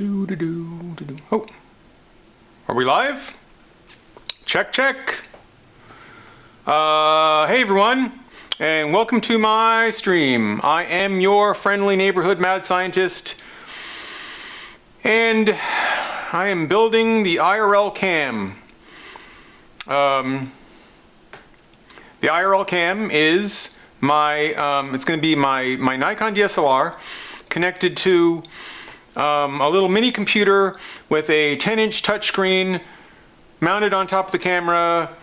Oh, are we live? Check, check. Hey everyone, and welcome to my stream. I am your friendly neighborhood mad scientist, and I am building the IRL CAM. The IRL CAM is my, it's going to be my Nikon DSLR connected to a little mini computer with a 10-inch touchscreen mounted on top of the camera,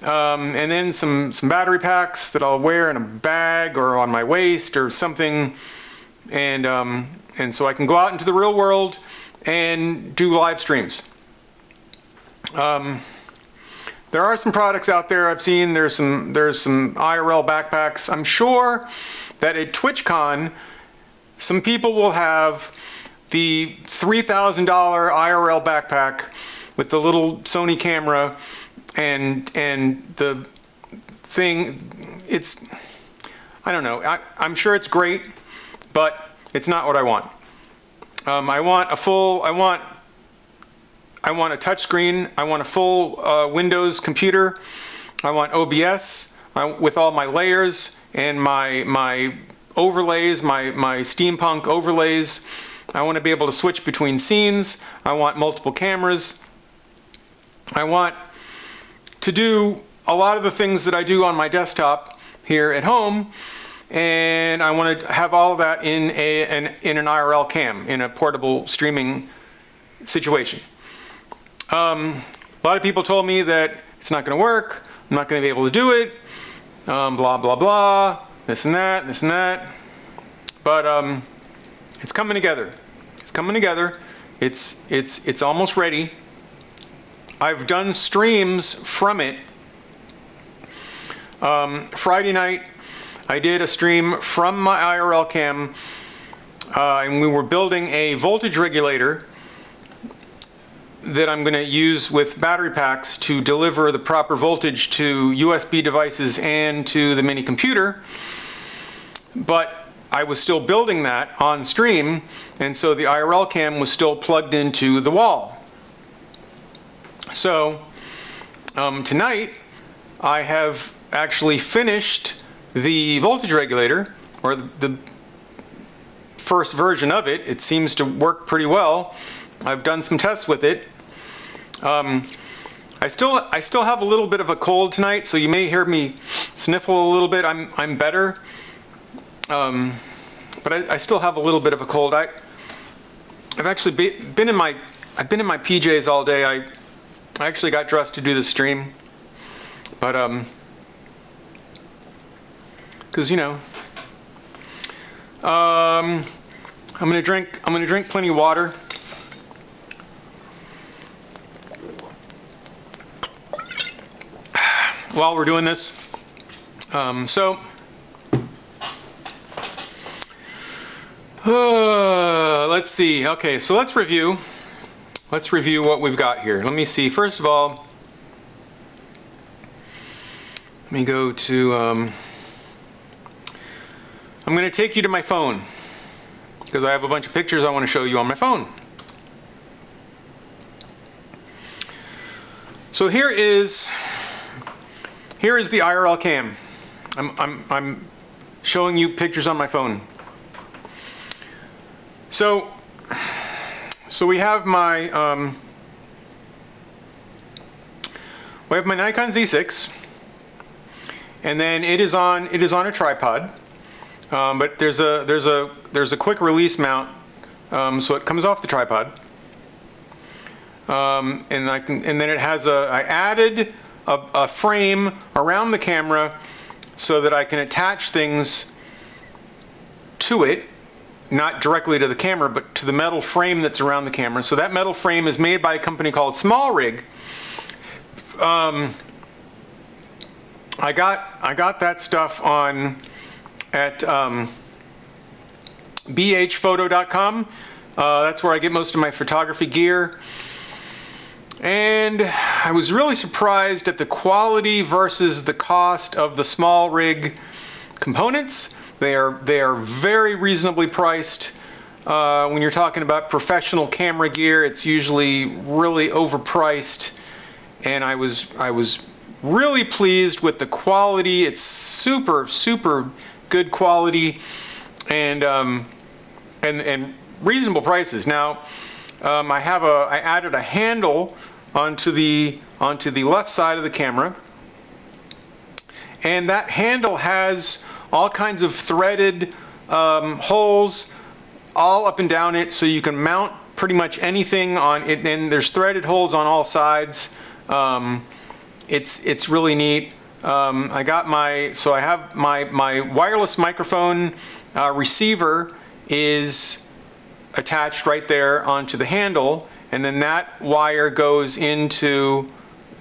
and then some battery packs that I'll wear in a bag or on my waist or something, and so I can go out into the real world and do live streams. There are some products out there I've seen. There's some IRL backpacks. I'm sure that at TwitchCon, some people will have the $3,000 IRL backpack with the little Sony camera and the thing. It's, I don't know. I'm sure it's great, but it's not what I want. I want a touch screen. I want a full Windows computer. I want OBS with all my layers and my overlays, my steampunk overlays. I want to be able to switch between scenes. I want multiple cameras. I want to do a lot of the things that I do on my desktop here at home, and I want to have all of that in an IRL cam, in a portable streaming situation. A lot of people told me that it's not going to work, I'm not going to be able to do it, blah, blah, blah, this and that, this and that. But it's coming together. It's coming together. It's almost ready. I've done streams from it. Friday night, I did a stream from my IRL cam, and we were building a voltage regulator that I'm going to use with battery packs to deliver the proper voltage to USB devices and to the mini computer. But I was still building that on stream, and so the IRL cam was still plugged into the wall. So tonight I have actually finished the voltage regulator, or the first version of it. It seems to work pretty well. I've done some tests with it. I still have a little bit of a cold tonight, so you may hear me sniffle a little bit. I'm better. But I still have a little bit of a cold. I've actually been in my PJs all day. I actually got dressed to do the stream, but because I'm gonna drink plenty of water. While we're doing this, let's see. Okay, so let's review what we've got here. Let me see. First of all, let me go to, I'm going to take you to my phone because I have a bunch of pictures I want to show you on my phone. So here is the IRL cam. I'm showing you pictures on my phone. So we have my Nikon Z6, and then it is on a tripod, but there's a quick release mount, so it comes off the tripod, and then it has I added a frame around the camera so that I can attach things to it. Not directly to the camera, but to the metal frame that's around the camera. So that metal frame is made by a company called SmallRig. I got that stuff at bhphoto.com. That's where I get most of my photography gear. And I was really surprised at the quality versus the cost of the SmallRig components. They are very reasonably priced. When you're talking about professional camera gear, it's usually really overpriced, and I was really pleased with the quality. It's super good quality, and reasonable prices. Now, I added a handle onto the left side of the camera, and that handle has all kinds of threaded holes all up and down it, so you can mount pretty much anything on it, and there's threaded holes on all sides. It's really neat. I have my wireless microphone receiver is attached right there onto the handle, and then that wire goes into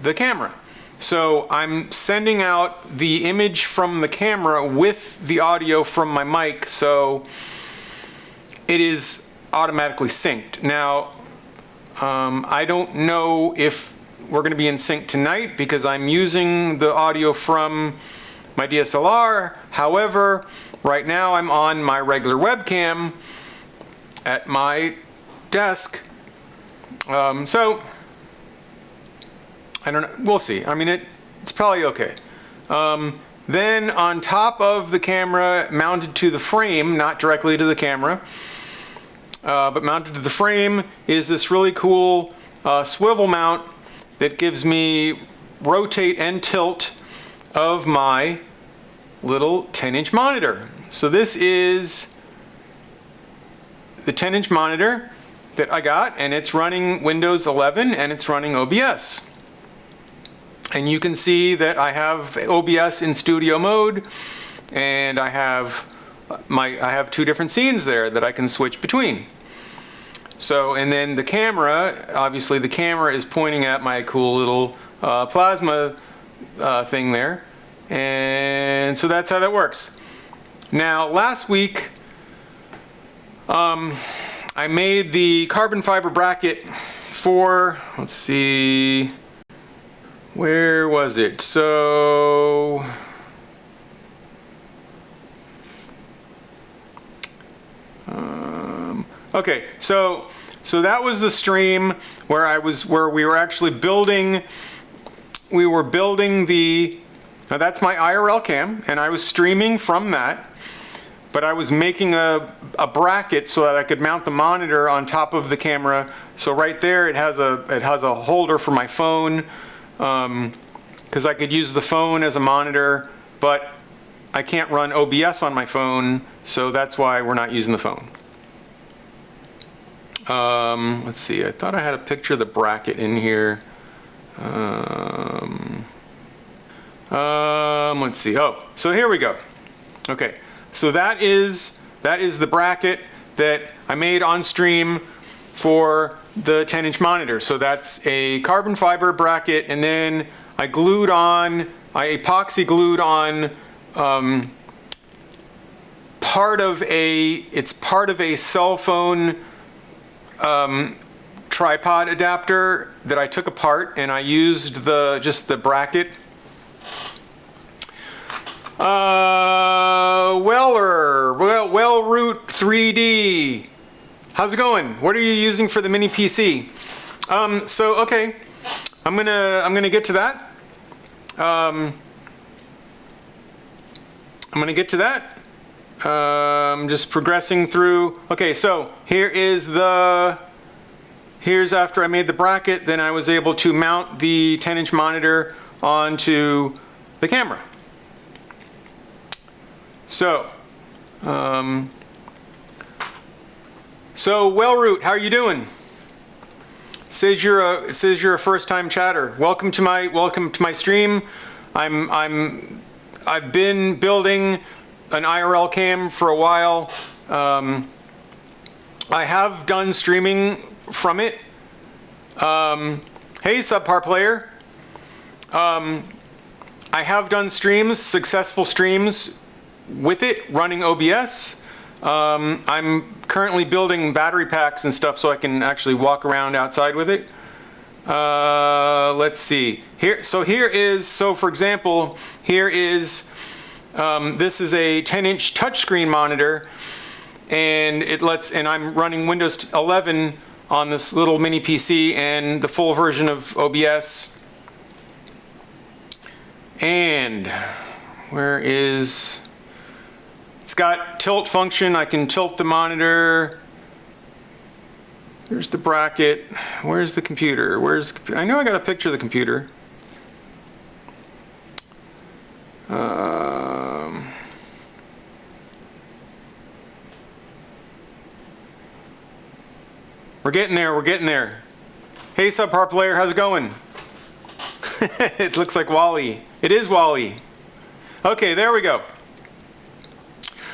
the camera. So I'm sending out the image from the camera with the audio from my mic, so it is automatically synced. Now, I don't know if we're going to be in sync tonight because I'm using the audio from my DSLR. However, right now I'm on my regular webcam at my desk. So, I don't know. We'll see. I mean, it's probably okay. Then on top of the camera, mounted to the frame, not directly to the camera, but mounted to the frame, is this really cool swivel mount that gives me rotate and tilt of my little 10-inch monitor. So this is the 10-inch monitor that I got, and it's running Windows 11 and it's running OBS. And you can see that I have OBS in studio mode, and I have two different scenes there that I can switch between. So, and then the camera, obviously the camera is pointing at my cool little plasma thing there. And so that's how that works. Now, last week, I made the carbon fiber bracket for, let's see, where was it? So, okay, so that was the stream where we were actually building. We were building the. Now that's my IRL cam, and I was streaming from that. But I was making a bracket so that I could mount the monitor on top of the camera. So right there, it has a holder for my phone, because I could use the phone as a monitor, but I can't run OBS on my phone, so that's why we're not using the phone. Let's see, I thought I had a picture of the bracket in here. Let's see, oh, so here we go. Okay, so that is the bracket that I made on stream for the 10-inch monitor. So that's a carbon fiber bracket, and then I epoxy glued on part of a cell phone tripod adapter that I took apart, and I used just the bracket. Wellroot 3D. How's it going? What are you using for the mini PC? So okay, I'm gonna get to that. I'm just progressing through. Okay, so here's after I made the bracket. Then I was able to mount the 10-inch monitor onto the camera. So, Wellroot, how are you doing? Says you're a first-time chatter. Welcome to my stream. I've been building an IRL cam for a while. I have done streaming from it. Hey, subpar player. I have done streams, successful streams with it running OBS. I'm currently building battery packs and stuff so I can actually walk around outside with it. Let's see. So for example, here is, this is a 10-inch touchscreen monitor and and I'm running Windows 11 on this little mini PC and the full version of OBS. And it's got tilt function. I can tilt the monitor. There's the bracket. Where's the computer? I know I got a picture of the computer. We're getting there, we're getting there. Hey subpar player, how's it going? It looks like Wally. It is Wally. Okay, there we go.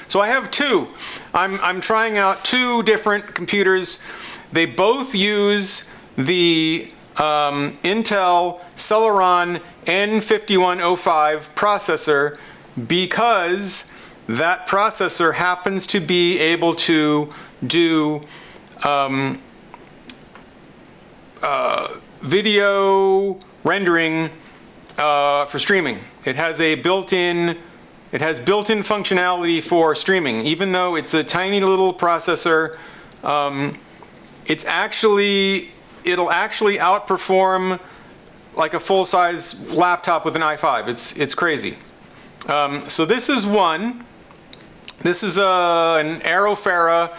So I have two. I'm trying out two different computers. They both use the Intel Celeron N5105 processor because that processor happens to be able to do video rendering for streaming. It has built-in functionality for streaming. Even though it's a tiny little processor, it'll actually outperform like a full-size laptop with an i5. It's crazy. So this is one. This is an Aerofera.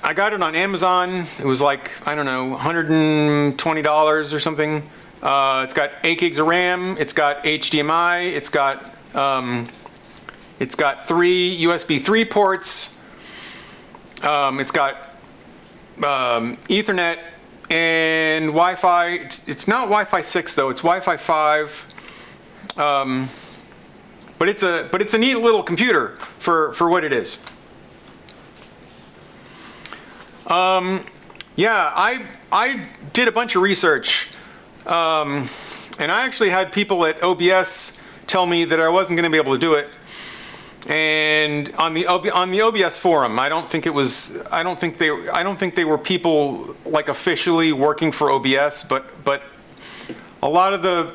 I got it on Amazon. It was like, I don't know, $120 or something. It's got 8 gigs of RAM. It's got HDMI. It's got 3 USB 3 ports. It's got Ethernet and Wi-Fi. It's not Wi-Fi 6 though. It's Wi-Fi 5. But it's a neat little computer for what it is. Yeah, I did a bunch of research, and I actually had people at OBS tell me that I wasn't going to be able to do it. And on the OBS forum, I don't think they were people like officially working for OBS, but a lot of the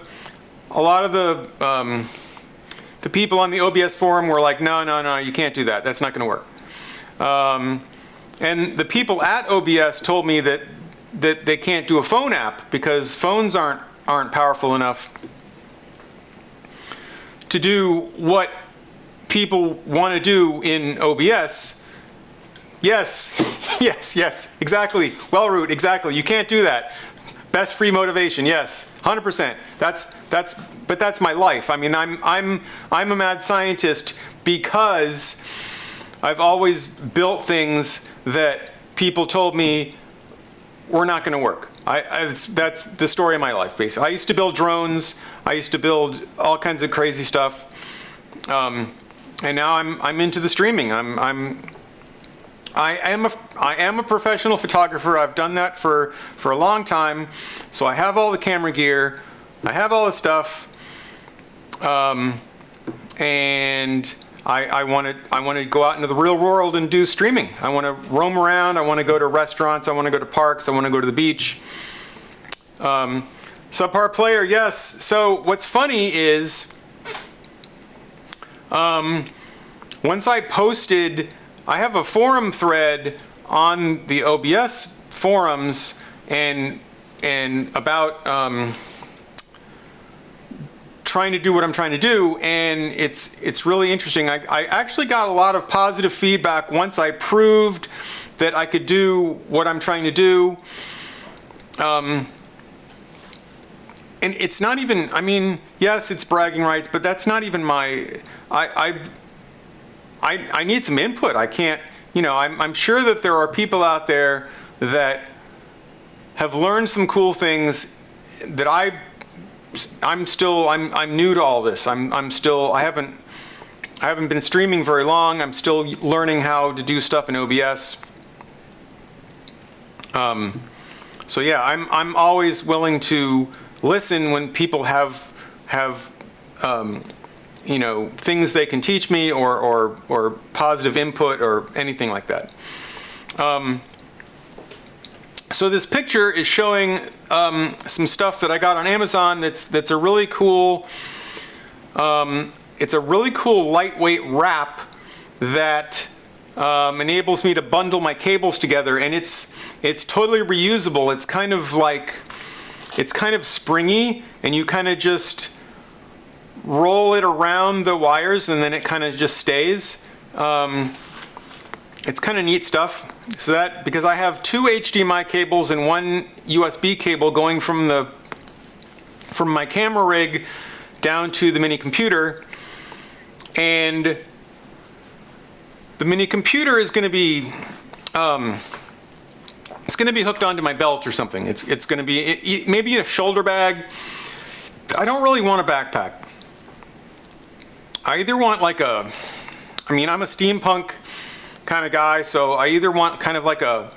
people on the OBS forum were like, no, you can't do that. That's not going to work. And the people at OBS told me that they can't do a phone app because phones aren't powerful enough to do what people want to do in OBS. Yes, yes, exactly. Wellroot, exactly. You can't do that. Best free motivation, yes, 100%. But that's my life. I mean, I'm a mad scientist because I've always built things that people told me were not going to work. That's the story of my life, basically. I used to build drones. I used to build all kinds of crazy stuff, and now I'm into the streaming. I am a professional photographer. I've done that for a long time. So I have all the camera gear. I have all the stuff, and I want to go out into the real world and do streaming. I want to roam around. I want to go to restaurants. I want to go to parks. I want to go to the beach. Subpar player, yes. So what's funny is, once I posted, I have a forum thread on the OBS forums and about trying to do what I'm trying to do, and it's really interesting. I actually got a lot of positive feedback once I proved that I could do what I'm trying to do. And it's not even, I mean, yes, it's bragging rights, but that's not even my, I need some input. I can't, I'm sure that there are people out there that have learned some cool things that I'm new to all this. I haven't been streaming very long. I'm still learning how to do stuff in OBS. So yeah, I'm always willing to listen when people have things they can teach me or positive input or anything like that. So this picture is showing some stuff that I got on Amazon that's a really cool, it's a really cool lightweight wrap that enables me to bundle my cables together, and it's totally reusable. It's kind of like, it's kind of springy, and you kind of just roll it around the wires and then it kind of just stays. It's kind of neat stuff. So that, because I have 2 HDMI cables and 1 USB cable going from my camera rig down to the mini computer, and the mini computer is going to be it's going to be hooked onto my belt or something. It's going to be maybe a shoulder bag. I don't really want a backpack. I either want like a, I mean, I'm a steampunk kind of guy, so I either want kind of like a,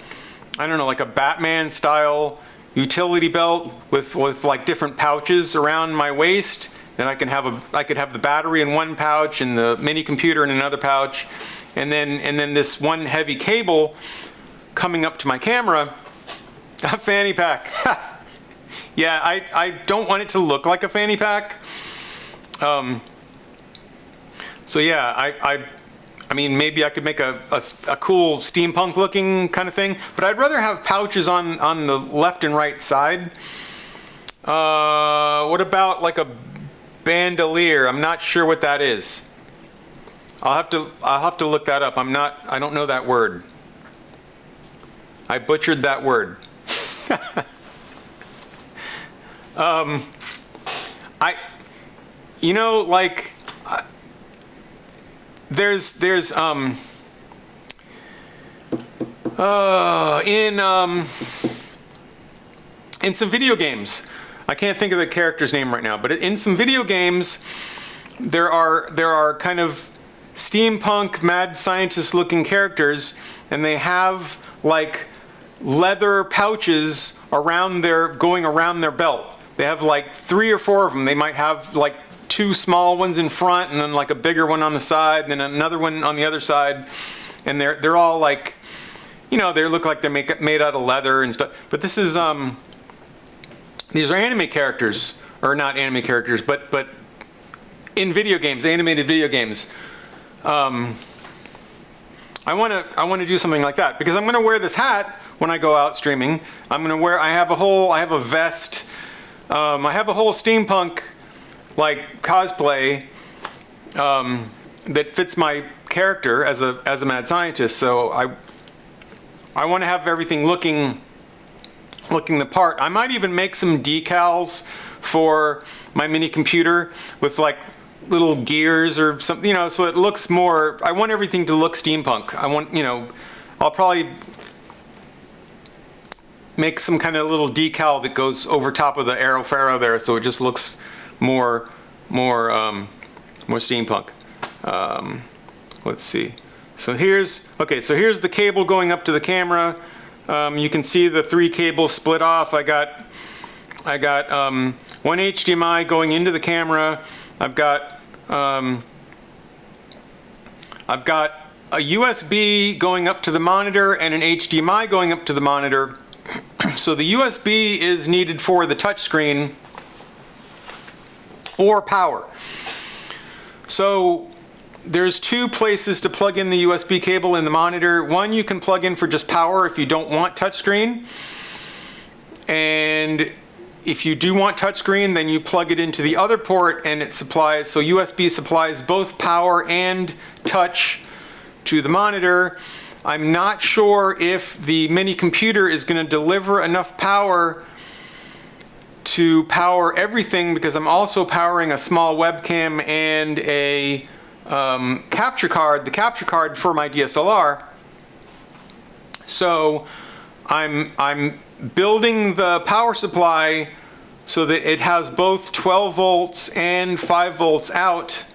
I don't know, like a Batman style utility belt with like different pouches around my waist. Then I could have the battery in one pouch and the mini computer in another pouch, and then this one heavy cable coming up to my camera. A fanny pack. Yeah, I don't want it to look like a fanny pack. So yeah, I mean, maybe I could make a cool steampunk looking kind of thing, but I'd rather have pouches on the left and right side. What about like a bandolier? I'm not sure what that is. I'll have to look that up. I don't know that word. I butchered that word. You know, like, there's in some video games, I can't think of the character's name right now, but in some video games, there are kind of steampunk mad scientist looking characters, and they have like leather pouches going around their belt. They have like 3 or 4 of them. They might have like 2 small ones in front, and then like a bigger one on the side, and then another one on the other side, and they're all like, you know, they look like they're made out of leather and stuff. But this is these are anime characters, or not anime characters, but in video games, animated video games. I want to do something like that, because I'm going to wear this hat when I go out streaming. I have a vest. I have a whole steampunk like cosplay that fits my character as a mad scientist. So I want to have everything looking the part. I might even make some decals for my mini computer with like little gears or something, you know, so it looks more, I want everything to look steampunk. I want, you know, I'll probably make some kind of little decal that goes over top of the Aerofaro there, so it just looks more steampunk. Let's see. So here's the cable going up to the camera. You can see the 3 cables split off. I got 1 HDMI going into the camera. I've got a USB going up to the monitor and an HDMI going up to the monitor. So the USB is needed for the touchscreen or power. So there's 2 places to plug in the USB cable in the monitor. One you can plug in for just power if you don't want touchscreen. And if you do want touchscreen, then you plug it into the other port and it supplies, so USB supplies both power and touch to the monitor. I'm not sure if the mini computer is going to deliver enough power to power everything, because I'm also powering a small webcam and a capture card, the capture card for my DSLR. So I'm building the power supply so that it has both 12 volts and 5 volts out.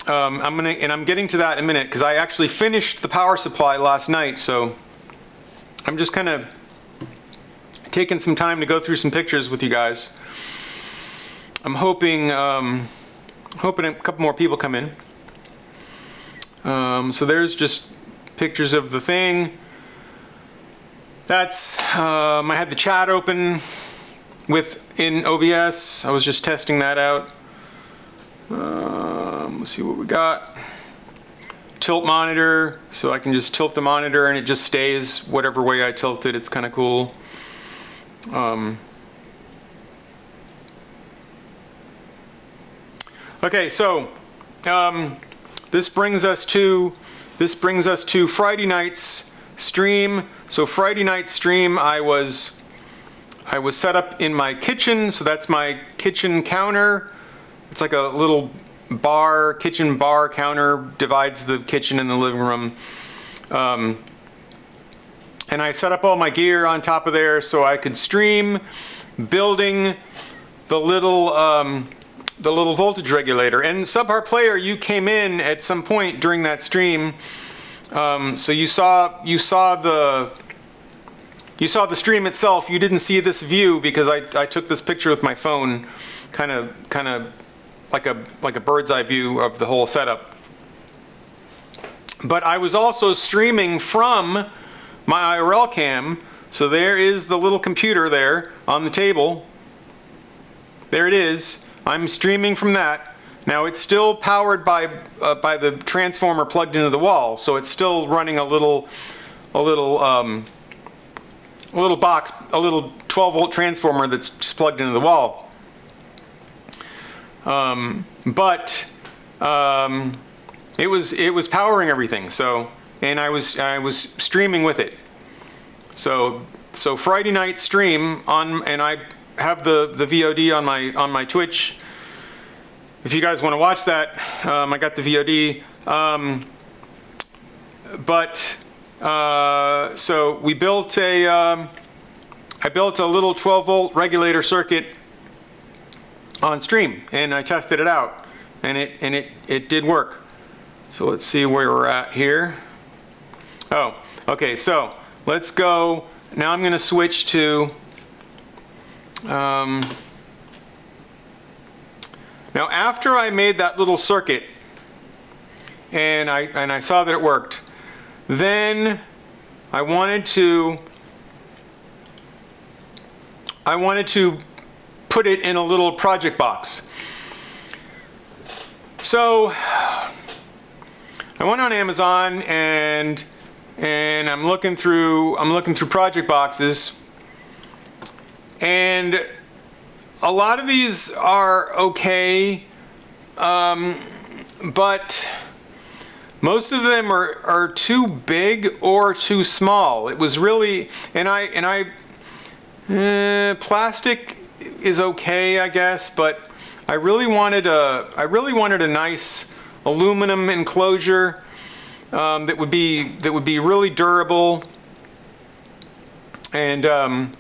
I'm getting to that in a minute, because I actually finished the power supply last night, so I'm just kind of taking some time to go through some pictures with you guys. I'm hoping a couple more people come in. So there's just pictures of the thing. That's I had the chat open in OBS. I was just testing that out. Let's see what we got. tilt monitor, so I can just tilt the monitor and it just stays whatever way I tilt it. It's kind of cool. Okay, so this brings us to Friday night's stream. So Friday night stream, I was set up in my kitchen, so that's my kitchen counter. It's like a little bar, kitchen bar counter, divides the kitchen and the living room. And I set up all my gear on top of there so I could stream, building the little voltage regulator. And Subpar Player, you came in at some point during that stream, so you saw the stream itself. You didn't see this view because I took this picture with my phone, kind of like a bird's eye view of the whole setup. But I was also streaming from my IRL cam. So there is the little computer there on the table. There it is. I'm streaming from that. Now it's still powered by the transformer plugged into the wall, so it's still running a little box, a little 12-volt transformer that's just plugged into the wall. But it was powering everything. So, and I was streaming with it. So Friday night stream on, and I have the VOD on my Twitch. If you guys want to watch that, I got the VOD. So we built I built a little 12-volt regulator circuit on stream, and I tested it out, and it did work. So let's see where we're at here. Oh, okay. So let's go. Now I'm going to switch to. Now after I made that little circuit, and I saw that it worked, then I wanted to put it in a little project box. So I went on Amazon and I'm looking through project boxes, and a lot of these are okay, but most of them are too big or too small. It was really, plastic is okay, I guess, but I really wanted a nice aluminum enclosure that would be really durable, and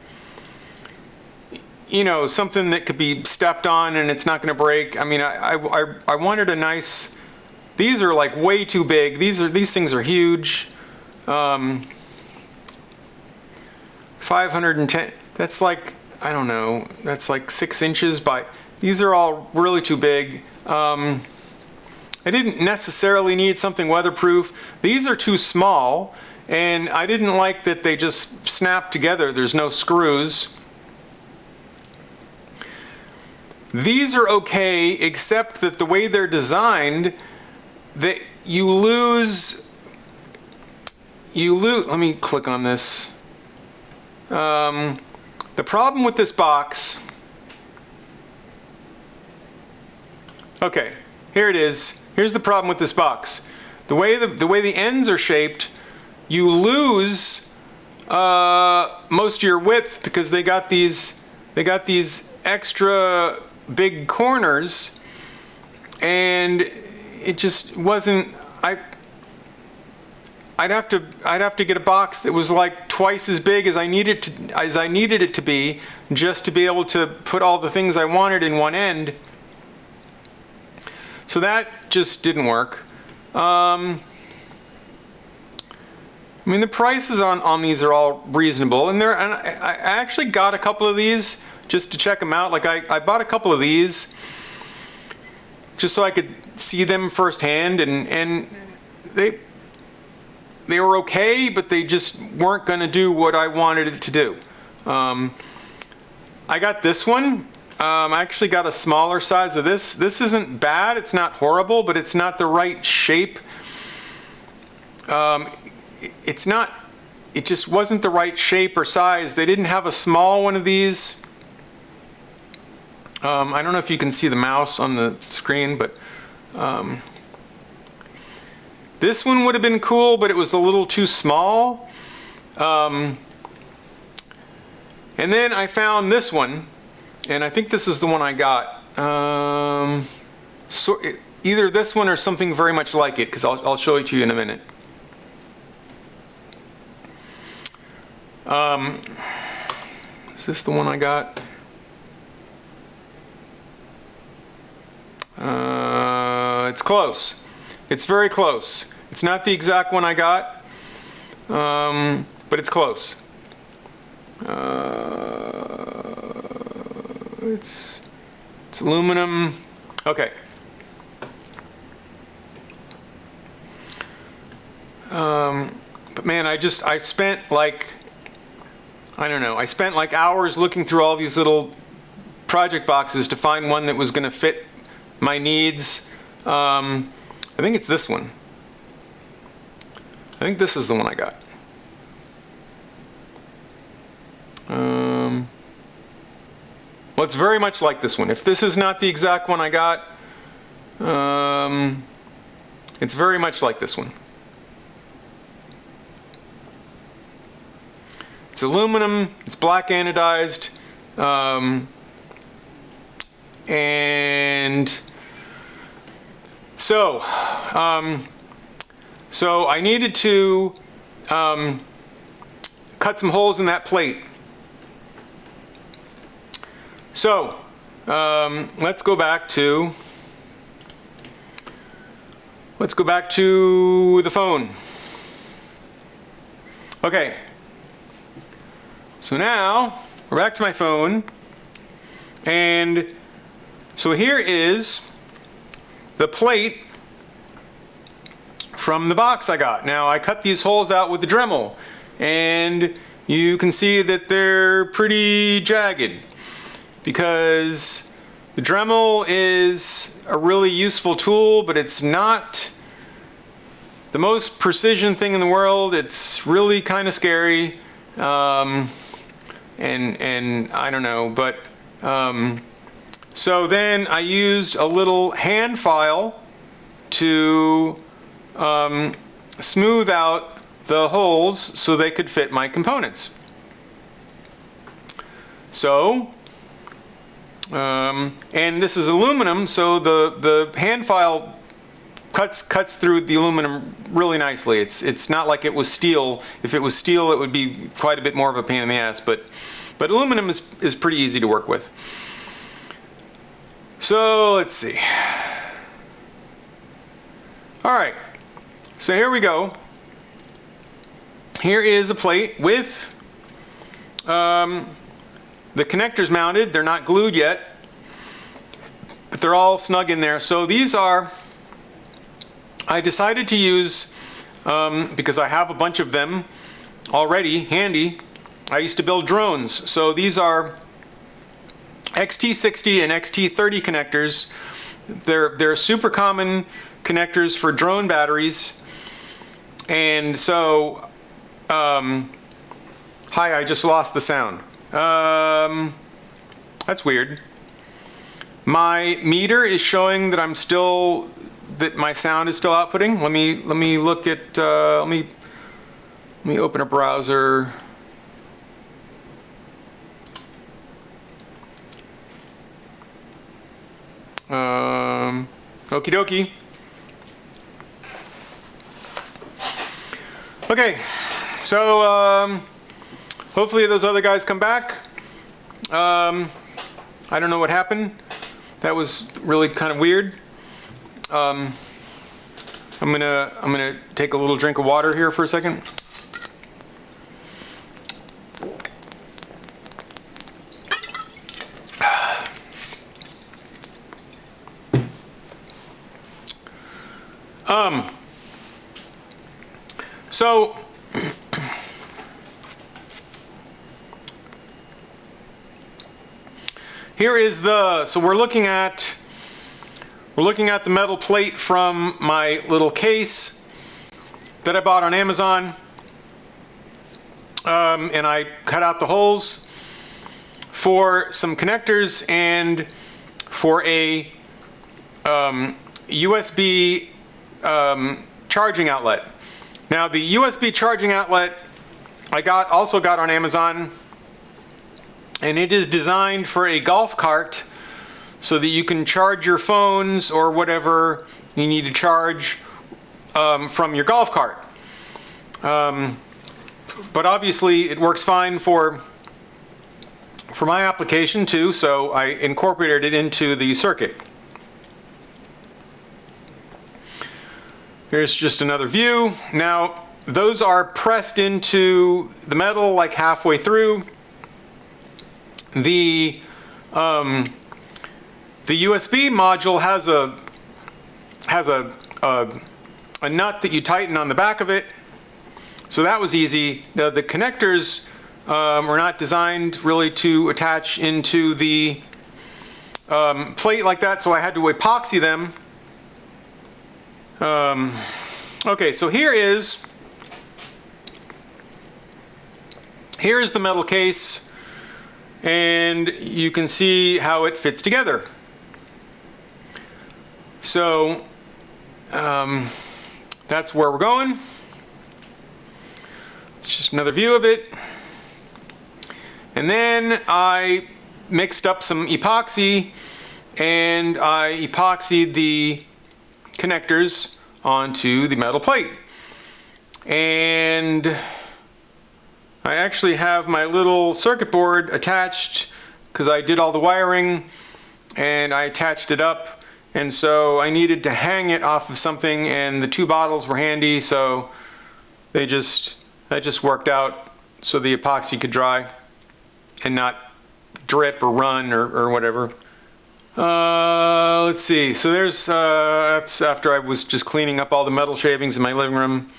you know, something that could be stepped on and it's not going to break. I mean, I wanted a nice. These are like way too big. These things are huge. 510. That's like, I don't know. That's like 6 inches by. These are all really too big. I didn't necessarily need something weatherproof. These are too small, and I didn't like that they just snap together. There's no screws. These are okay, except that the way they're designed, that you lose, let me click on this. The problem with this box, okay, here it is. Here's the problem with this box. The way the ends are shaped, you lose most of your width because they got these extra big corners, and it just wasn't. I'd have to get a box that was like twice as big as I needed it to be, just to be able to put all the things I wanted in one end. So that just didn't work. I mean, the prices on these are all reasonable, and I actually got a couple of these just to check them out. Like I bought a couple of these just so I could see them firsthand, and they were okay, but they just weren't going to do what I wanted it to do. I got this one. I actually got a smaller size of this. This isn't bad. It's not horrible, but it's not the right shape. it's not, it just wasn't the right shape or size. They didn't have a small one of these. I don't know if you can see the mouse on the screen, but this one would have been cool, but it was a little too small. And then I found this one, and I think this is the one I got. Either this one or something very much like it, because I'll show it to you in a minute. Is this the one I got? It's close. It's very close. It's not the exact one I got, but it's close. It's aluminum. Okay. But man, I spent like, I don't know, I spent like hours looking through all these little project boxes to find one that was going to fit my needs. I think it's this one. I think this is the one I got. Well, it's very much like this one. If this is not the exact one I got, it's very much like this one. It's aluminum, it's black anodized, and so I needed to cut some holes in that plate. So let's go back to the phone. Okay. So now we're back to my phone, and so here is the plate from the box I got. Now I cut these holes out with the Dremel, and you can see that they're pretty jagged because the Dremel is a really useful tool, but it's not the most precision thing in the world. It's really kind of scary. And I don't know, but so then I used a little hand file to smooth out the holes so they could fit my components. So and this is aluminum, so the hand file cuts through the aluminum really nicely. It's not like it was steel. If it was steel, it would be quite a bit more of a pain in the ass, but aluminum is pretty easy to work with. So let's see. All right, so here we go. Here is a plate with the connectors mounted. They're not glued yet, but they're all snug in there. So these are, I decided to use, because I have a bunch of them already handy, I used to build drones. So these are XT60 and XT30 connectors. They're super common connectors for drone batteries. And so, hi, I just lost the sound. That's weird. My meter is showing that that my sound is still outputting. Let me look at, let me open a browser. Okie dokie. Okay, so hopefully those other guys come back. I don't know what happened. That was really kind of weird. I'm gonna take a little drink of water here for a second. So here is so we're looking at the metal plate from my little case, that I bought on Amazon, and I cut out the holes for some connectors and for a USB charging outlet. Now the USB charging outlet I also got on Amazon, and it is designed for a golf cart so that you can charge your phones or whatever you need to charge from your golf cart. But obviously it works fine for my application too, so I incorporated it into the circuit. Here's just another view. Now those are pressed into the metal like halfway through. The USB module has a nut that you tighten on the back of it, so that was easy. The connectors were not designed really to attach into the plate like that, so I had to epoxy them. Okay, so here's the metal case, and you can see how it fits together. So that's where we're going. It's just another view of it. And then I mixed up some epoxy, and I epoxied the connectors onto the metal plate. And I actually have my little circuit board attached because I did all the wiring and I attached it up, and so I needed to hang it off of something, and the two bottles were handy, so that just worked out so the epoxy could dry and not drip or run or whatever. Let's see, so there's that's after I was just cleaning up all the metal shavings in my living room.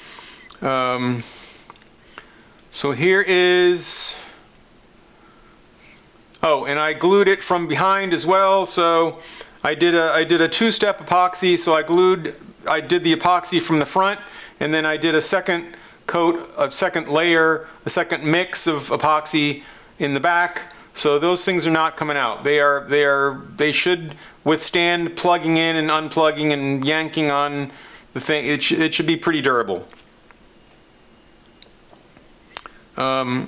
So here is, oh, and I glued it from behind as well. So I did a two-step epoxy. So I did the epoxy from the front, and then I did a second coat, a second layer, a second mix of epoxy in the back. So those things are not coming out. They should withstand plugging in and unplugging and yanking on the thing. It should be pretty durable. One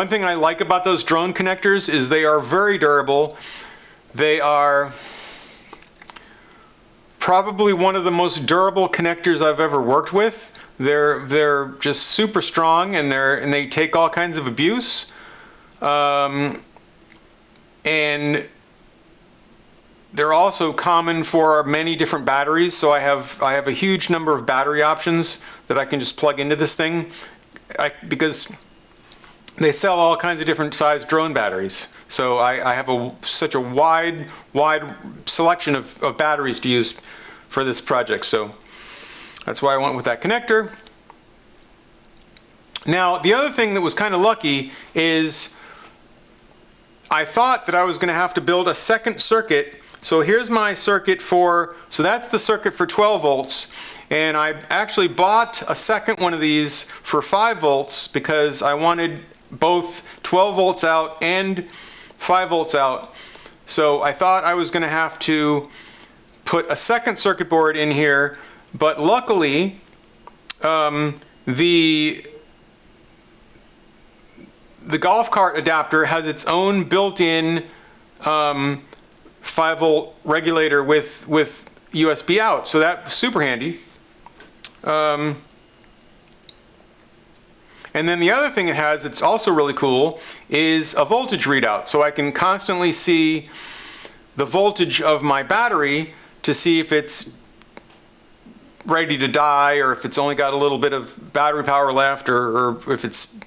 thing I like about those drone connectors is they are very durable. They are probably one of the most durable connectors I've ever worked with. They're just super strong, and they take all kinds of abuse. And they're also common for many different batteries. So I have a huge number of battery options that I can just plug into this thing, because they sell all kinds of different size drone batteries. So I have such a wide selection of batteries to use for this project. So that's why I went with that connector. Now, the other thing that was kind of lucky is I thought that I was going to have to build a second circuit. So here's my circuit so that's the circuit for 12 volts. And I actually bought a second one of these for 5 volts because I wanted both 12 volts out and 5 volts out. So I thought I was going to have to put a second circuit board in here, but luckily the golf cart adapter has its own built-in 5-volt regulator with USB out, so that's super handy. And then the other thing it has, it's also really cool, is a voltage readout. So I can constantly see the voltage of my battery to see if it's ready to die, or if it's only got a little bit of battery power left, or if it's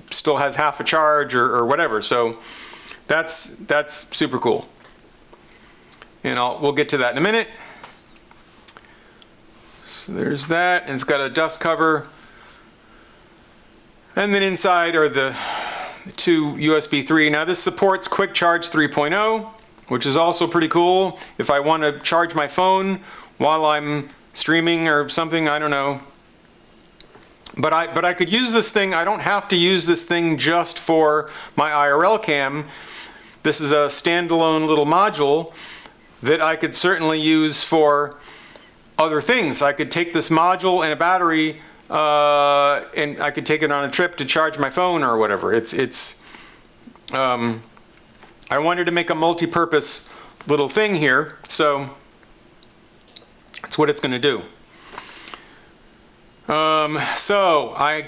still has half a charge or whatever. So that's super cool. And we'll get to that in a minute. So there's that, and it's got a dust cover. And then inside are the two USB 3. Now this supports Quick Charge 3.0, which is also pretty cool. If I want to charge my phone while I'm streaming or something, I don't know. But I could use this thing. I don't have to use this thing just for my IRL cam. This is a standalone little module that I could certainly use for other things. I could take this module and a battery, and I could take it on a trip to charge my phone or whatever. I wanted to make a multi-purpose little thing here, so that's what it's going to do. So I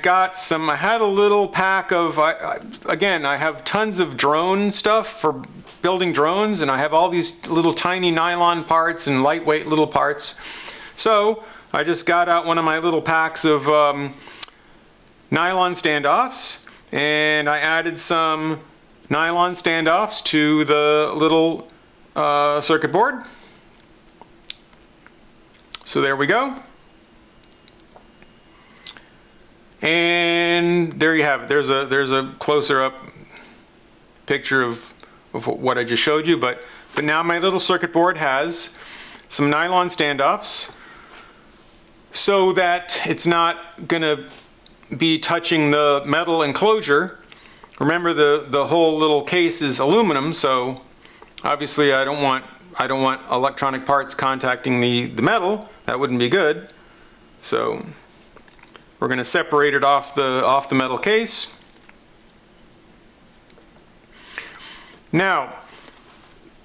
had a little pack of, again, I have tons of drone stuff for building drones, and I have all these little tiny nylon parts and lightweight little parts. So I just got out one of my little packs of nylon standoffs, and I added some nylon standoffs to the little circuit board. So there we go. And there you have it. There's a closer up picture of what I just showed you, but now my little circuit board has some nylon standoffs so that it's not gonna be touching the metal enclosure. Remember, the whole little case is aluminum, so obviously I don't want electronic parts contacting the metal. That wouldn't be good. So we're going to separate it off the metal case. Now,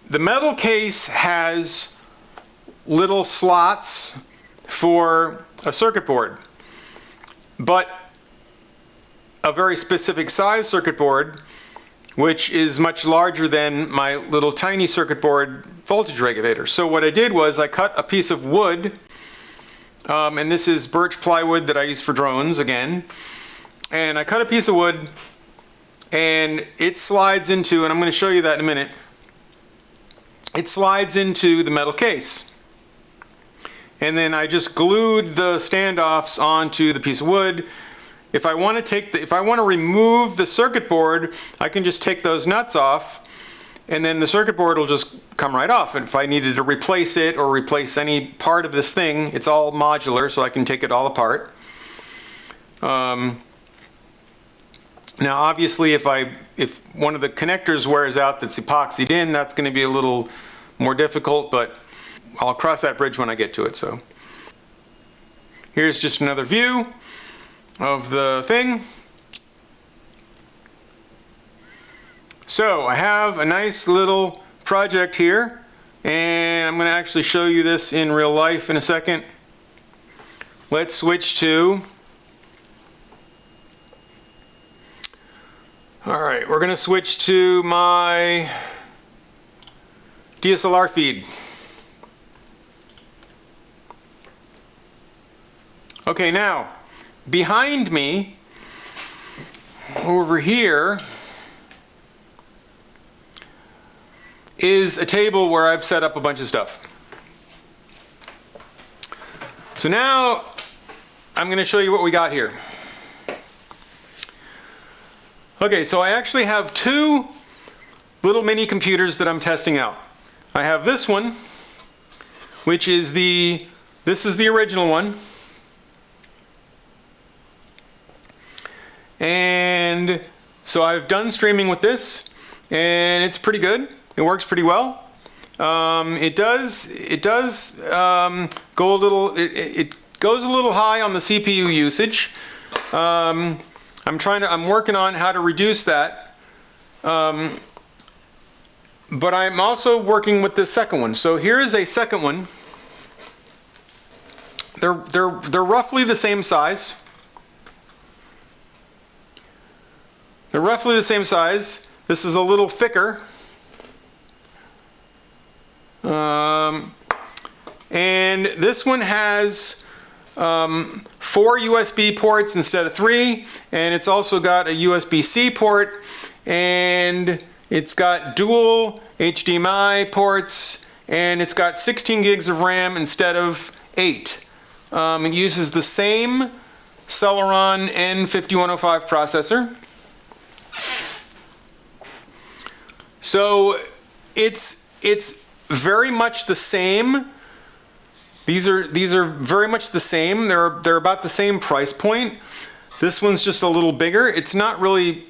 the metal case has little slots for a circuit board, but a very specific size circuit board, which is much larger than my little tiny circuit board voltage regulator. So what I did was I cut a piece of wood, and this is birch plywood that I use for drones again, and I cut a piece of wood and it slides into, and I'm going to show you that in a minute, it slides into the metal case. And then I just glued the standoffs onto the piece of wood. If I want to remove the circuit board, I can just take those nuts off, and then the circuit board will just come right off. And if I needed to replace it or replace any part of this thing, it's all modular, so I can take it all apart. Now obviously if one of the connectors wears out that's epoxied in, that's going to be a little more difficult, but I'll cross that bridge when I get to it. So here's just another view of the thing. So I have a nice little project here, and I'm going to actually show you this in real life in a second. Let's switch to, alright, we're going to switch to my DSLR feed. Okay, now behind me over here is a table where I've set up a bunch of stuff. So now I'm going to show you what we got here. Okay, so I actually have two little mini computers that I'm testing out. I have this one, which is this is the original one. And so I've done streaming with this, and it's pretty good. It works pretty well. It does go a little. It goes a little high on the CPU usage. I'm working on how to reduce that. But I'm also working with the second one. So here is a second one. They're roughly the same size. They're roughly the same size. This is a little thicker. And this one has 4 USB ports instead of 3, and it's also got a USB-C port, and it's got dual HDMI ports, and it's got 16 gigs of RAM instead of 8. It uses the same Celeron N5105 processor. So it's very much the same These are very much the same. They're about the same price point. This one's just a little bigger. It's not really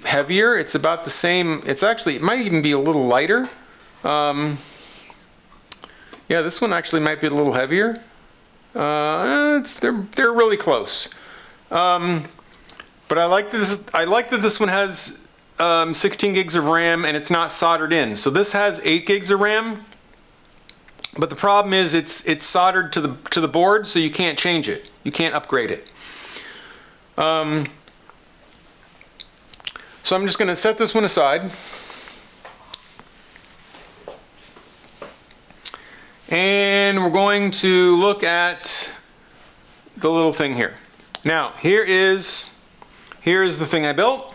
heavier. It's about the same. It might even be a little lighter. Yeah, this one actually might be a little heavier. They're really close. But I like that this one has 16 gigs of RAM and it's not soldered in. So this has 8 gigs of RAM, but the problem is it's soldered to the board, so you can't change it. You can't upgrade it. So I'm just going to set this one aside. And we're going to look at the little thing here. Now, here's the thing I built.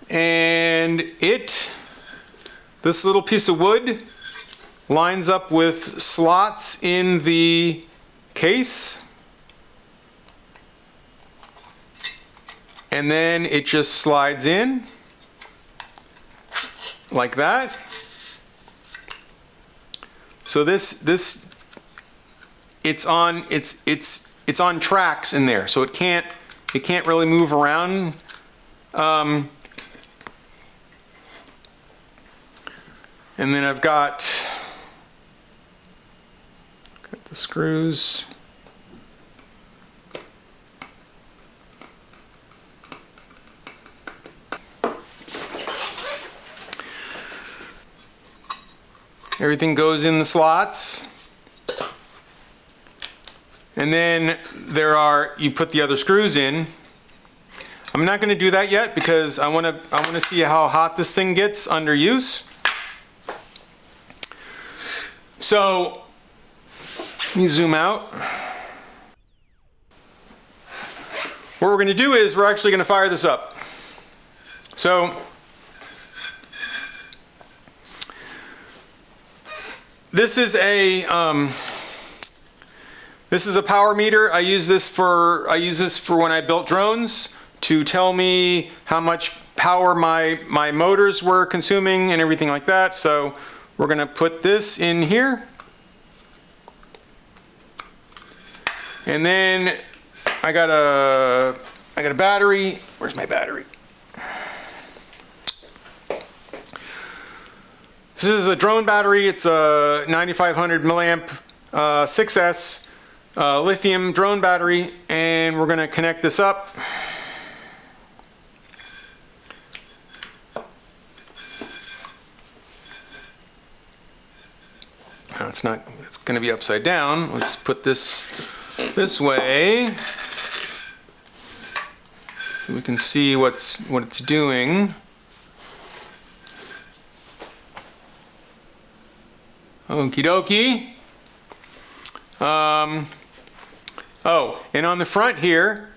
And this little piece of wood lines up with slots in the case. And then it just slides in like that. So it's on tracks in there, so it can't really move around. And then I've got the screws. Everything goes in the slots. And then you put the other screws in. I'm not going to do that yet because I want to see how hot this thing gets under use. So let me zoom out. What we're going to do is we're actually going to fire this up. So this is a power meter. I use this for when I built drones to tell me how much power my motors were consuming and everything like that. So we're going to put this in here. And then I got a battery. Where's my battery? This is a drone battery. It's a 9500 milliamp 6S lithium drone battery, and we're going to connect this up. No, it's not. It's going to be upside down. Let's put this way so we can see what it's doing. Okie dokie. Oh, and on the front here,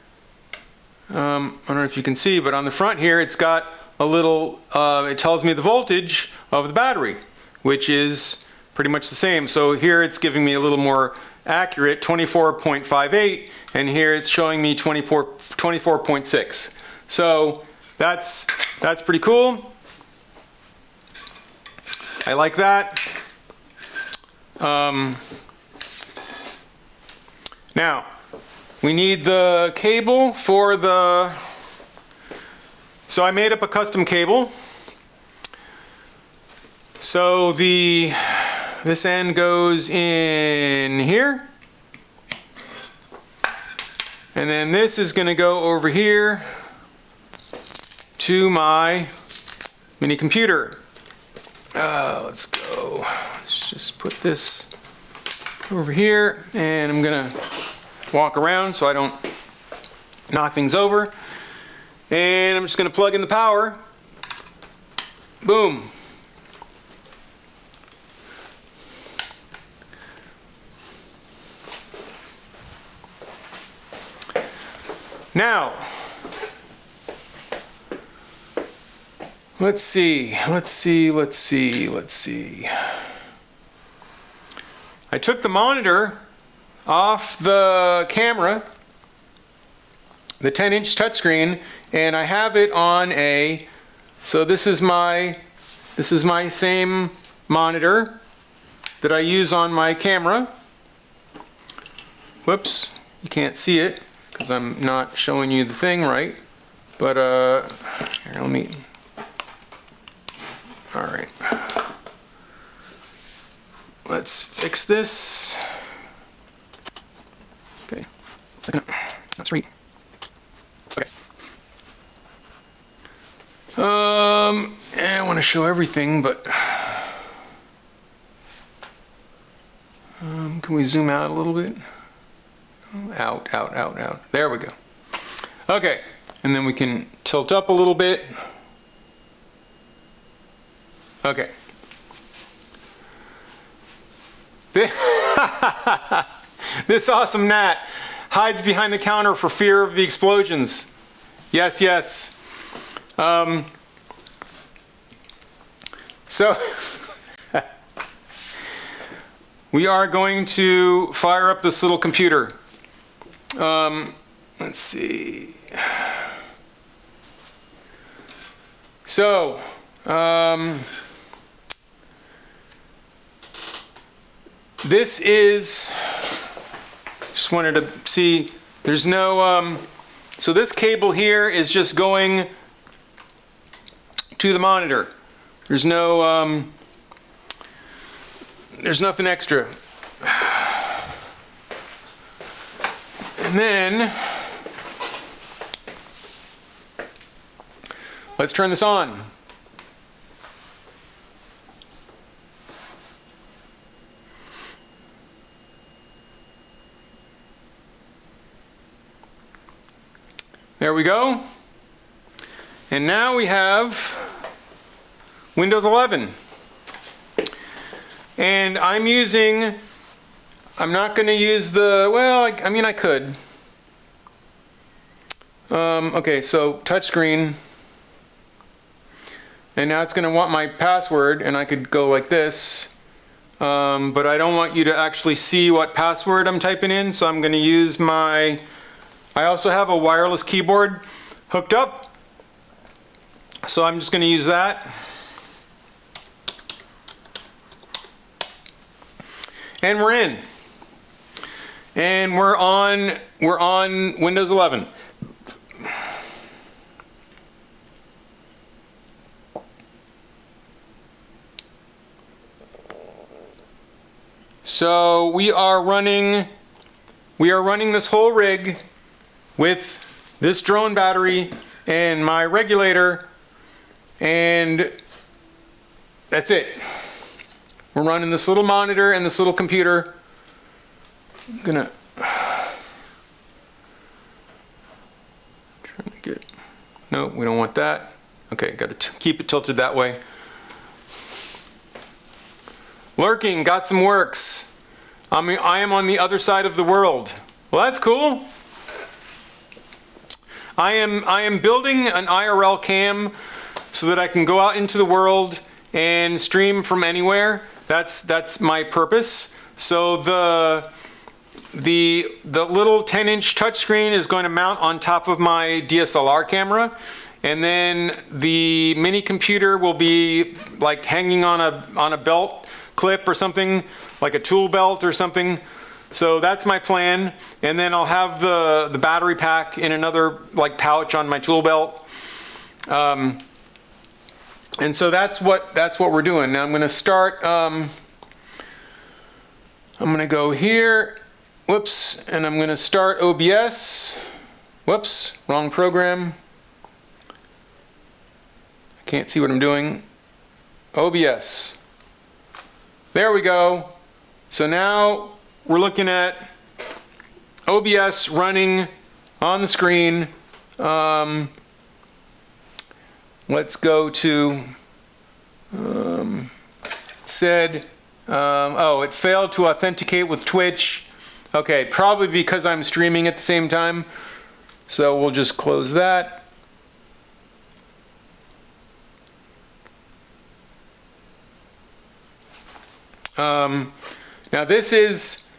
I don't know if you can see, but on the front here it's got a little, it tells me the voltage of the battery, which is pretty much the same. So here it's giving me a little more accurate 24.58, and here it's showing me 24.6. So that's pretty cool. I like that. Now, we need the cable for the... So I made up a custom cable. So this end goes in here. And then this is going to go over here to my mini computer. Let's go. Let's just put this over here, and I'm gonna walk around so I don't knock things over. And I'm just gonna plug in the power. Boom. Now, let's see. I took the monitor off the camera, the 10-inch touchscreen, and I have it on so this is my same monitor, that I use on my camera. Whoops, you can't see it because I'm not showing you the thing right. But here, let me. All right. Let's fix this. Okay. That's right. Okay. I want to show everything, but can we zoom out a little bit? Out. There we go. Okay, and then we can tilt up a little bit. Okay. This awesome gnat hides behind the counter for fear of the explosions. Yes, yes. So we are going to fire up this little computer. Let's see. So, this is, just wanted to see, there's no, so this cable here is just going to the monitor. There's no, there's nothing extra. And then, let's turn this on. There we go. And now we have Windows 11. And I'm not going to use the, well, I mean I could. Okay, so touchscreen. And now it's going to want my password, and I could go like this. But I don't want you to actually see what password I'm typing in, so I'm going to use my, I also have a wireless keyboard hooked up. So I'm just going to use that. And we're in. And we're on Windows 11. So we are running this whole rig with this drone battery and my regulator, and that's it. We're running this little monitor and this little computer. I'm gonna trying to get, no, we don't want that. Okay, got to keep it tilted that way. Lurking, got some works. I am on the other side of the world. Well, that's cool. I am building an IRL cam so that I can go out into the world and stream from anywhere. That's my purpose. So the little 10-inch touchscreen is going to mount on top of my DSLR camera, and then the mini computer will be like hanging on a belt clip or something, like a tool belt or something. So that's my plan, and then I'll have the battery pack in another like pouch on my tool belt. And so that's what we're doing. Now I'm going to start. I'm going to go here. Whoops, and I'm going to start OBS. Whoops, wrong program. I can't see what I'm doing. OBS. There we go. So now we're looking at OBS running on the screen. Let's go to, it said, oh, it failed to authenticate with Twitch. Okay, probably because I'm streaming at the same time. So we'll just close that. Now this has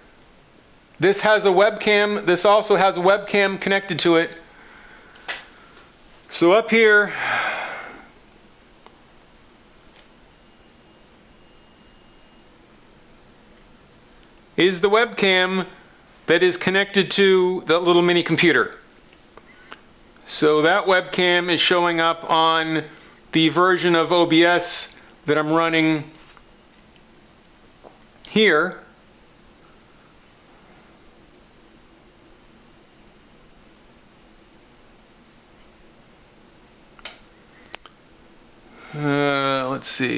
a webcam. This also has a webcam connected to it. So up here, is the webcam that is connected to the little mini computer. So that webcam is showing up on the version of OBS that I'm running here.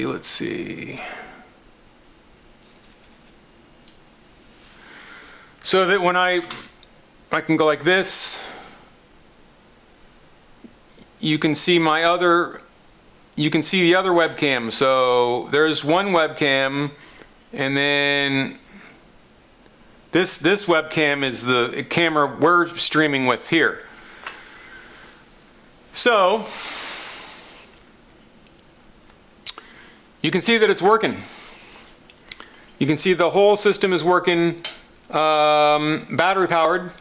Let's see. So that when I can go like this, you can see the other webcam. So there's one webcam, and then this webcam is the camera we're streaming with here. So you can see that it's working. You can see the whole system is working, battery powered.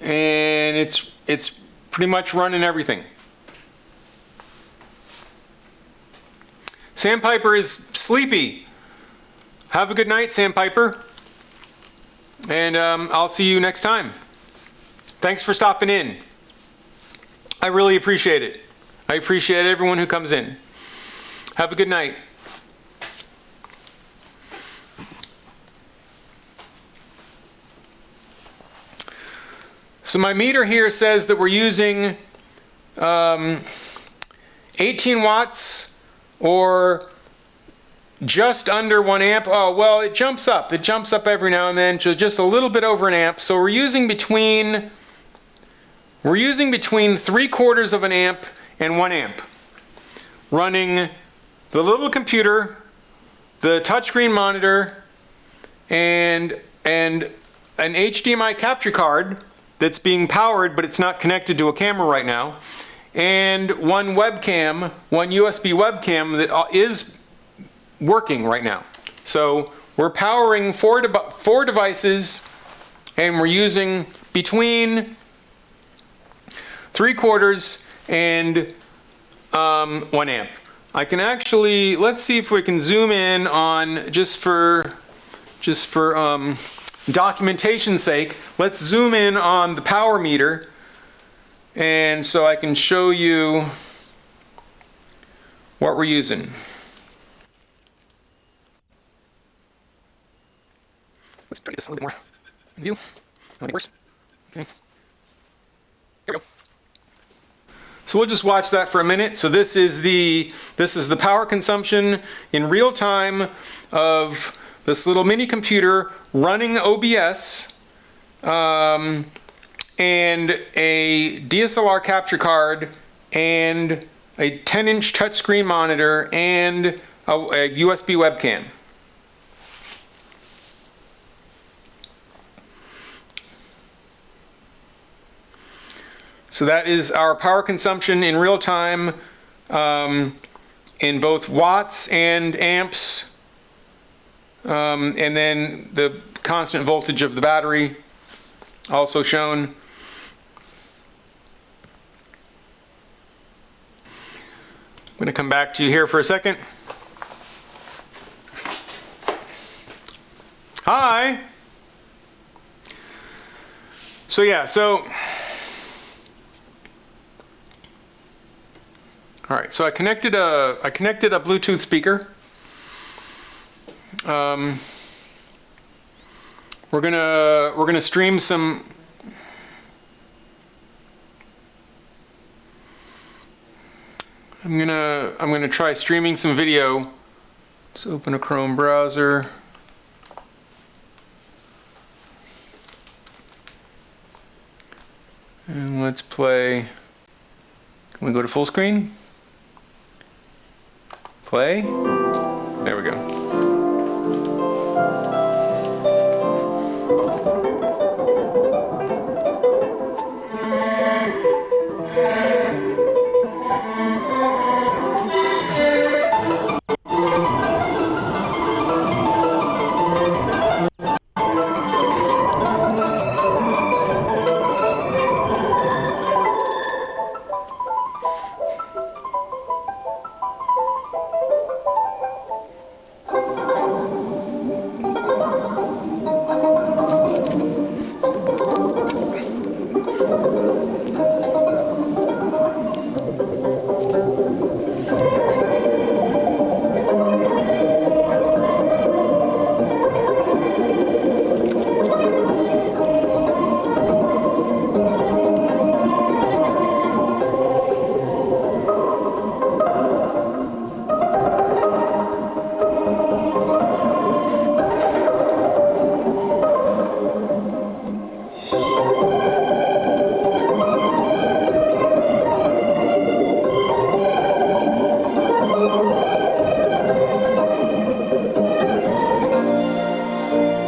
And it's pretty much running everything. Sandpiper is sleepy. Have a good night, Sandpiper. And I'll see you next time. Thanks for stopping in. I really appreciate it. I appreciate everyone who comes in. Have a good night. So my meter here says that we're using 18 watts or just under 1 amp. Oh, well, it jumps up. It jumps up every now and then to just a little bit over an amp. So we're using between 3/4 of an amp and 1 amp. Running the little computer, the touchscreen monitor, and an HDMI capture card that's being powered, but it's not connected to a camera right now, and one webcam, one USB webcam that is working right now. So we're powering four devices, and we're using between 3/4 and 1 amp. I can actually, let's see if we can zoom in on, just for documentation's sake, let's zoom in on the power meter, and so I can show you what we're using. Let's bring this a little bit more in view. Oh, worse. Okay. Here we go. So we'll just watch that for a minute. So this is the power consumption in real time of this little mini computer running OBS, and a DSLR capture card, and a 10-inch touchscreen monitor, and a USB webcam. So that is our power consumption in real time, in both watts and amps. And then the constant voltage of the battery also shown. I'm going to come back to you here for a second. Hi. So yeah, all right, so I connected a Bluetooth speaker. We're gonna stream some. I'm gonna try streaming some video. Let's open a Chrome browser. And let's play. Can we go to full screen? Play. There we go.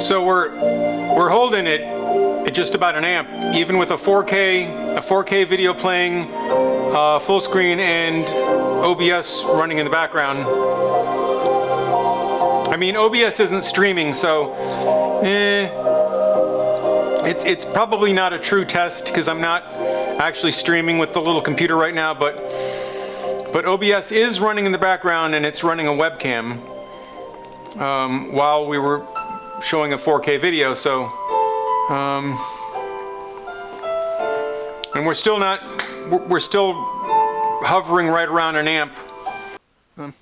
So we're holding it at just about an amp, even with a 4K video playing, full screen, and OBS running in the background. I mean, OBS isn't streaming, so it's probably not a true test because I'm not actually streaming with the little computer right now, but OBS is running in the background, and it's running a webcam while we were showing a 4K video. So and we're still hovering right around an amp. What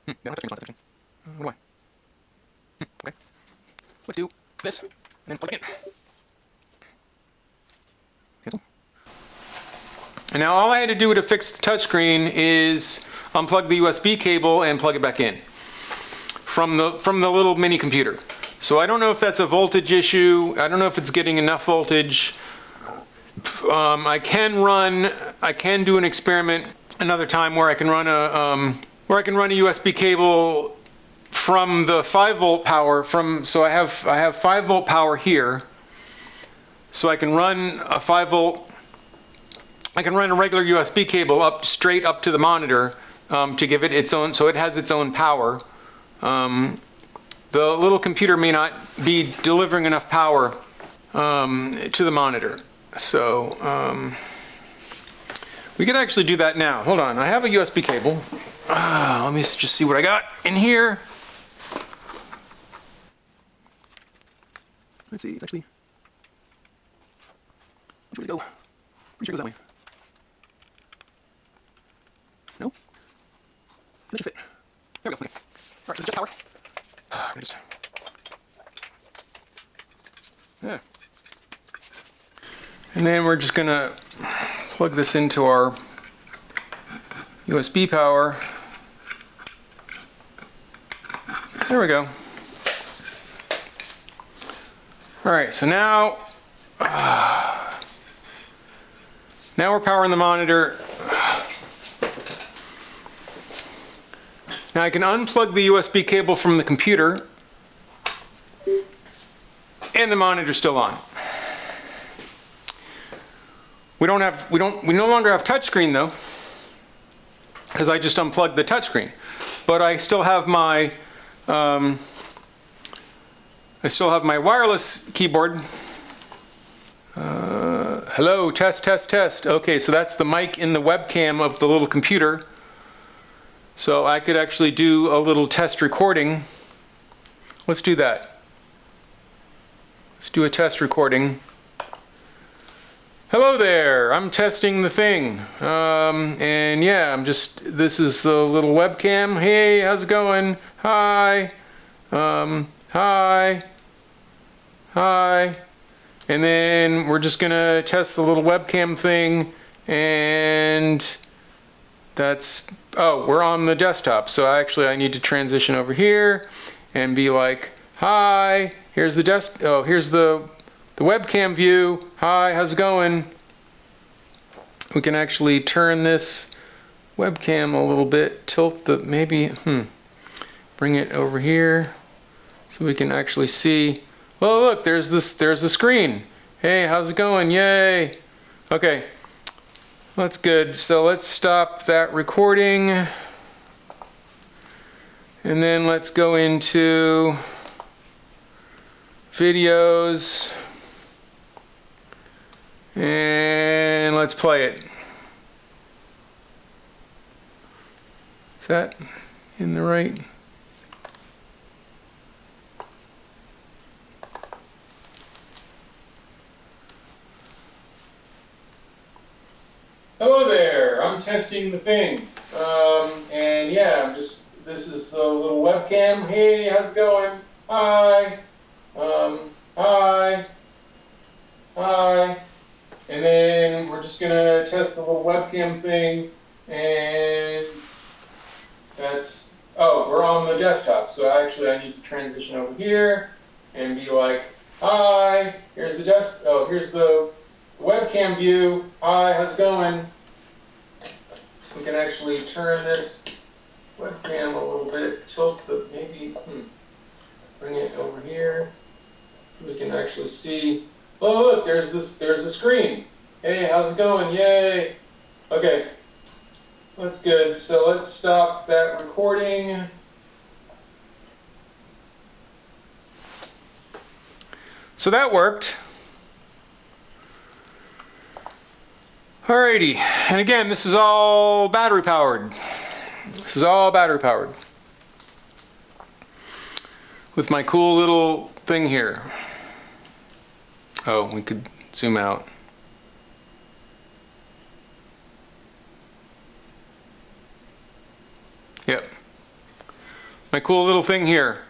do I? Okay. Let's do this and then plug it in. Cancel. And now all I had to do to fix the touchscreen is unplug the USB cable and plug it back in from the little mini computer. So I don't know if that's a voltage issue. I don't know if it's getting enough voltage. I can do an experiment another time where I can run a USB cable from the 5-volt power so I have 5-volt power here, so I can run a 5-volt. I can run a regular USB cable straight up to the monitor to give it its own, so it has its own power. The little computer may not be delivering enough power to the monitor, so we could actually do that now. Hold on, I have a USB cable. Let me just see what I got in here. Let's see, it's actually, which way to go? Pretty sure it goes that way. No? That should fit. There we go, okay. Alright, so this is just power. Yeah. And then we're just gonna plug this into our USB power. There we go. Alright, so now we're powering the monitor. Now I can unplug the USB cable from the computer, and the monitor's still on. We no longer have touchscreen though, because I just unplugged the touchscreen. But I still have my wireless keyboard. Hello, test, test, test. Okay, so that's the mic in the webcam of the little computer. So I could actually do a little test recording. Let's do that. Let's do a test recording. Hello there, I'm testing the thing. And yeah, this is the little webcam. Hey, how's it going? Hi. Hi. Hi. And then we're just gonna test the little webcam thing, and that's, oh, we're on the desktop. So actually I need to transition over here and be like, hi, here's the here's the webcam view. Hi, how's it going? We can actually turn this webcam a little bit, tilt the, bring it over here so we can actually see. Oh, look, there's the screen. Hey, how's it going? Yay. Okay, that's good. So let's stop that recording. And then let's go into videos. And let's play it. Is that in the right? Hello there, I'm testing the thing. And yeah, this is the little webcam. Hey, how's it going? Hi. Hi. Hi. And then we're just gonna test the little webcam thing, and that's, oh, we're on the desktop, so actually I need to transition over here and be like, hi, here's the here's the webcam view. Hi, how's it going? We can actually turn this webcam a little bit, tilt the, bring bring it over here so we can actually see. Oh, look, there's the screen. Hey, how's it going? Yay! Okay, that's good. So let's stop that recording. So that worked. Alrighty, and again, this is all battery powered. This is all battery powered. With my cool little thing here. Oh, we could zoom out. Yep. My cool little thing here.